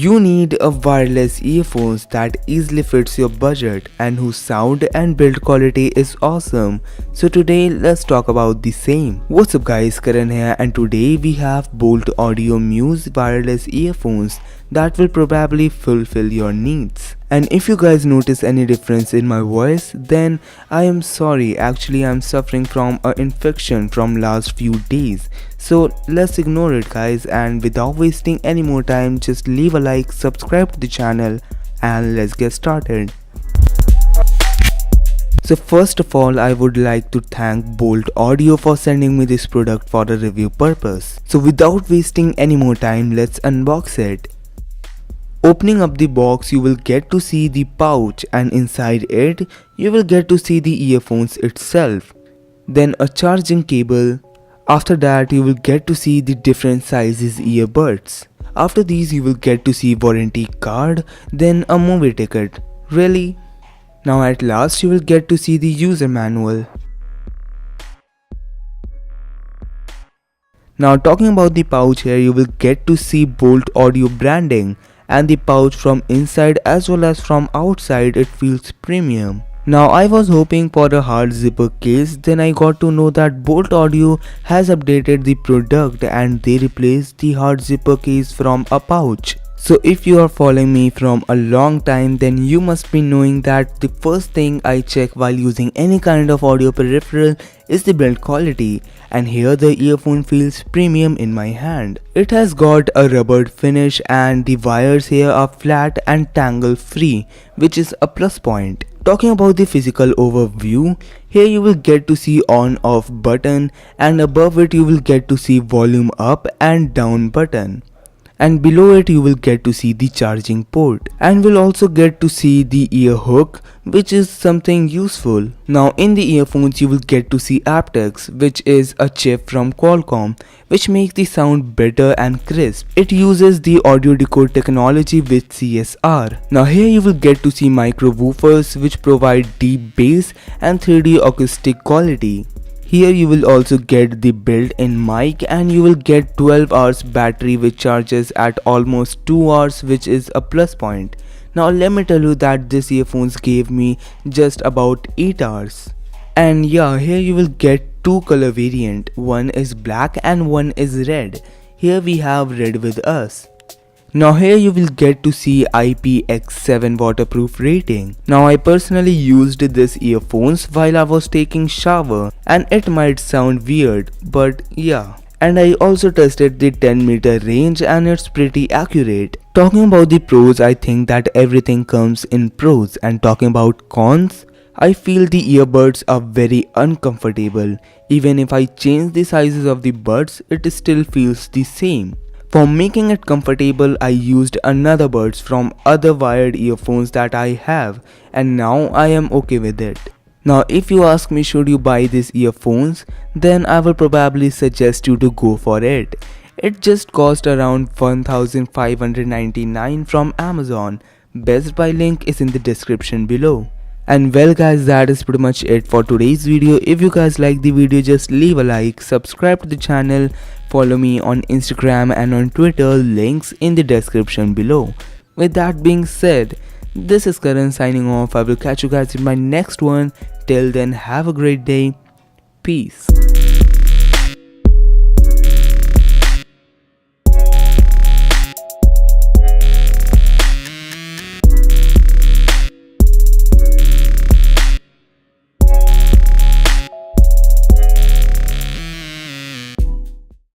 You need a wireless earphones that easily fits your budget and whose sound and build quality is awesome. So today let's talk about the same. What's up guys, Karan here, and today we have Boult Audio Muse wireless earphones that will probably fulfill your needs. And if you guys notice any difference in my voice, then I am sorry. Actually, I'm suffering from an infection from last few days. So let's ignore it guys, and without wasting any more time, just leave a like, subscribe to the channel, and let's get started. So first of all, I would like to thank Boult Audio for sending me this product for a review purpose. So without wasting any more time, let's unbox it. Opening up the box, you will get to see the pouch, and inside it you will get to see the earphones itself, then a charging cable. After that you will get to see the different sizes earbuds. After these you will get to see warranty card, then a movie ticket. Really? Now at last you will get to see the user manual. Now talking about the pouch, here you will get to see Boult Audio branding, and the pouch from inside as well as from outside, it feels premium. Now I was hoping for a hard zipper case, then I got to know that Boult Audio has updated the product and they replaced the hard zipper case from a pouch. So if you are following me from a long time, then you must be knowing that the first thing I check while using any kind of audio peripheral is the build quality, and here the earphone feels premium in my hand. It has got a rubbered finish and the wires here are flat and tangle free, which is a plus point. Talking about the physical overview, here you will get to see on off button, and above it you will get to see volume up and down button. And below it you will get to see the charging port, and will also get to see the ear hook, which is something useful. Now in the earphones you will get to see aptX, which is a chip from Qualcomm, which makes the sound better and crisp. It uses the audio decode technology with CSR. Now here you will get to see micro woofers, which provide deep bass and 3D acoustic quality. Here you will also get the built-in mic, and you will get 12 hours battery which charges at almost 2 hours, which is a plus point. Now let me tell you that this earphones gave me just about 8 hours. And yeah, here you will get two color variant, one is black and one is red. Here we have red with us. Now here you will get to see IPX7 waterproof rating. Now I personally used this earphones while I was taking shower, and it might sound weird, but yeah. And I also tested the 10-meter range, and it's pretty accurate. Talking about the pros, I think that everything comes in pros, and talking about cons, I feel the earbuds are very uncomfortable. Even if I change the sizes of the buds, it still feels the same. For making it comfortable, I used another buds from other wired earphones that I have, and now I am okay with it. Now if you ask me should you buy these earphones, then I will probably suggest you to go for it. It just cost around 1599 from Amazon. Best Buy link is in the description below. And well guys, that is pretty much it for today's video. If you guys like the video, just leave a like, subscribe to the channel, follow me on Instagram and on Twitter, links in the description below. With that being said, this is Karan signing off. I will catch you guys in my next one. Till then, have a great day. Peace.